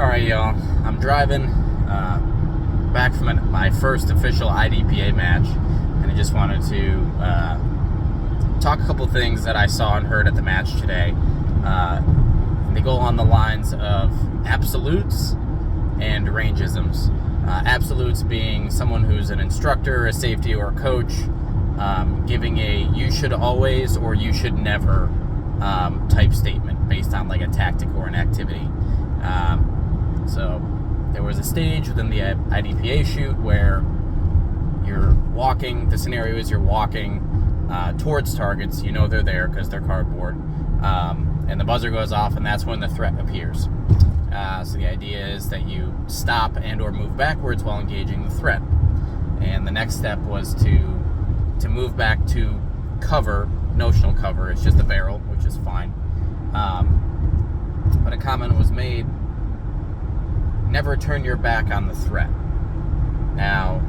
Alright, y'all. I'm driving back from my first official IDPA match, and I just wanted to talk a couple things that I saw and heard at the match today. They go on the lines of absolutes and range-isms. Absolutes being someone who's an instructor, a safety, or a coach, giving a you should always or you should never type statement based on like a tactic or an activity. So there was a stage within the IDPA shoot where you're walking, the scenario is you're walking towards targets, you know they're there because they're cardboard, and the buzzer goes off, and that's when the threat appears. So the idea is that you stop and or move backwards while engaging the threat. And the next step was to move back to cover, notional cover. It's just a barrel, which is fine. But a comment was made, never turn your back on the threat. Now,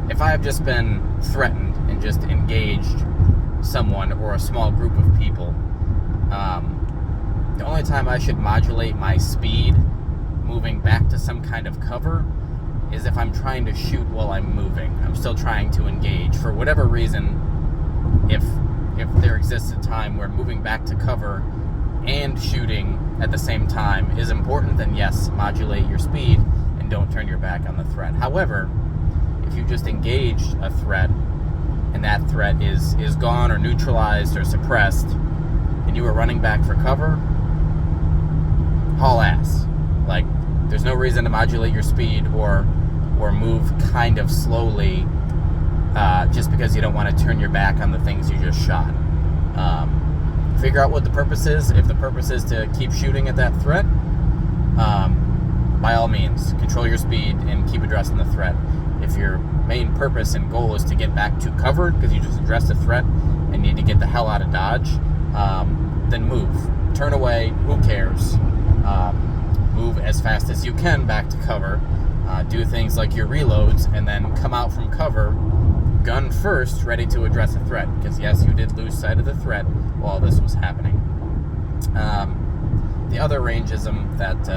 if I have just been threatened and just engaged someone or a small group of people, the only time I should modulate my speed moving back to some kind of cover is if I'm trying to shoot while I'm moving. I'm still trying to engage. For whatever reason, if there exists a time where moving back to cover and shooting at the same time is important, then yes, modulate your speed and don't turn your back on the threat. However, if you just engaged a threat and that threat is gone or neutralized or suppressed and you were running back for cover, haul ass. Like, there's no reason to modulate your speed or move kind of slowly just because you don't want to turn your back on the things you just shot. Figure out what the purpose is. If the purpose is to keep shooting at that threat, by all means, control your speed and keep addressing the threat. If your main purpose and goal is to get back to cover because you just addressed a threat and need to get the hell out of Dodge, then move. Turn away, who cares? Move as fast as you can back to cover. Do things like your reloads and then come out from cover, gun first, ready to address a threat. Because yes, you did lose sight of the threat while this was happening. The other range-ism that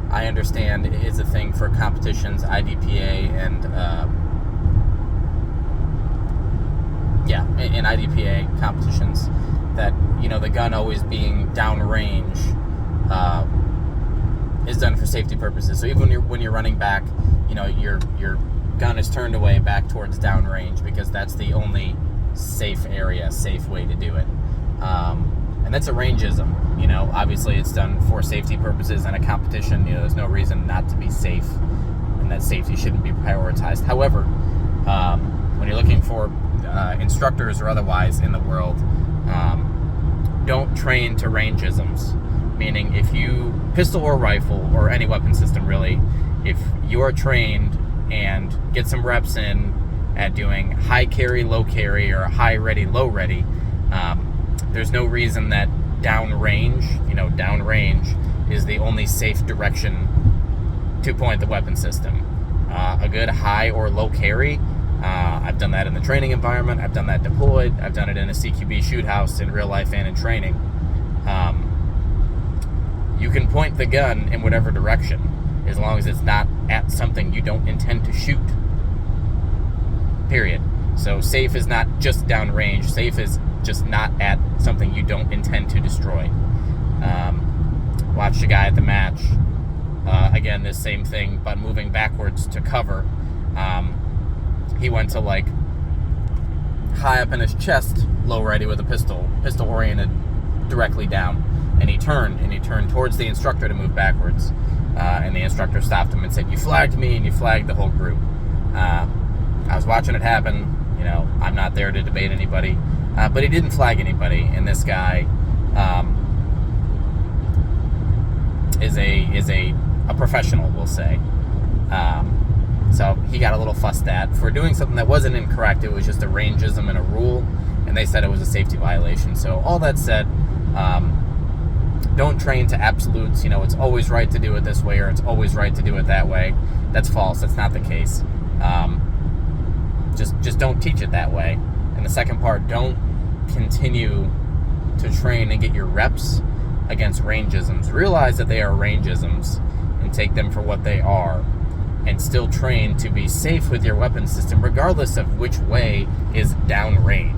I understand is a thing for competitions, IDPA and in IDPA competitions, that the gun always being downrange is done for safety purposes. So even when you're running back, your gun is turned away back towards downrange because that's the only safe area, safe way to do it. And that's a range-ism. Obviously it's done for safety purposes and a competition. There's no reason not to be safe, and that safety shouldn't be prioritized. However, when you're looking for instructors or otherwise in the world, don't train to range-isms. Meaning, if you pistol or rifle or any weapon system really, if you are trained and get some reps in at doing high carry, low carry, or high ready, low ready, there's no reason that downrange is the only safe direction to point the weapon system. A good high or low carry, I've done that in the training environment, I've done that deployed, I've done it in a CQB shoot house in real life and in training. You can point the gun in whatever direction as long as it's not at something you don't intend to shoot. Period. So safe is not just downrange. Safe is just not at something you don't intend to destroy. Watched a guy at the match. Again, this same thing, but moving backwards to cover. He went to like high up in his chest, low ready with a pistol oriented directly down. And he turned towards the instructor to move backwards. And the instructor stopped him and said, "You flagged me and you flagged the whole group." I was watching it happen. I'm not there to debate anybody. But he didn't flag anybody. And this guy is a professional, we'll say. So he got a little fussed at for doing something that wasn't incorrect. It was just a range-ism and a rule. And they said it was a safety violation. So all that said, don't train to absolutes. It's always right to do it this way or it's always right to do it that way. That's false. That's not the case. Just don't teach it that way. And the second part, don't continue to train and get your reps against range-isms, realize that they are range-isms and take them for what they are, and still train to be safe with your weapon system regardless of which way is downrange.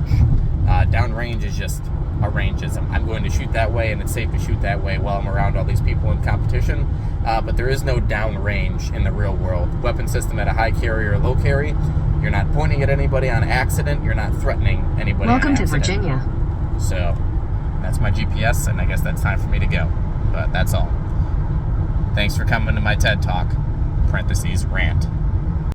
Downrange is just a range-ism. I'm going to shoot that way, and it's safe to shoot that way while I'm around all these people in competition, but there is no downrange in the real world. Weapon system at a high carry or low carry, you're not pointing at anybody on accident, you're not threatening anybody Welcome on to accident. Virginia. So, that's my GPS, and I guess that's time for me to go. But that's all. Thanks for coming to my TED Talk, / rant.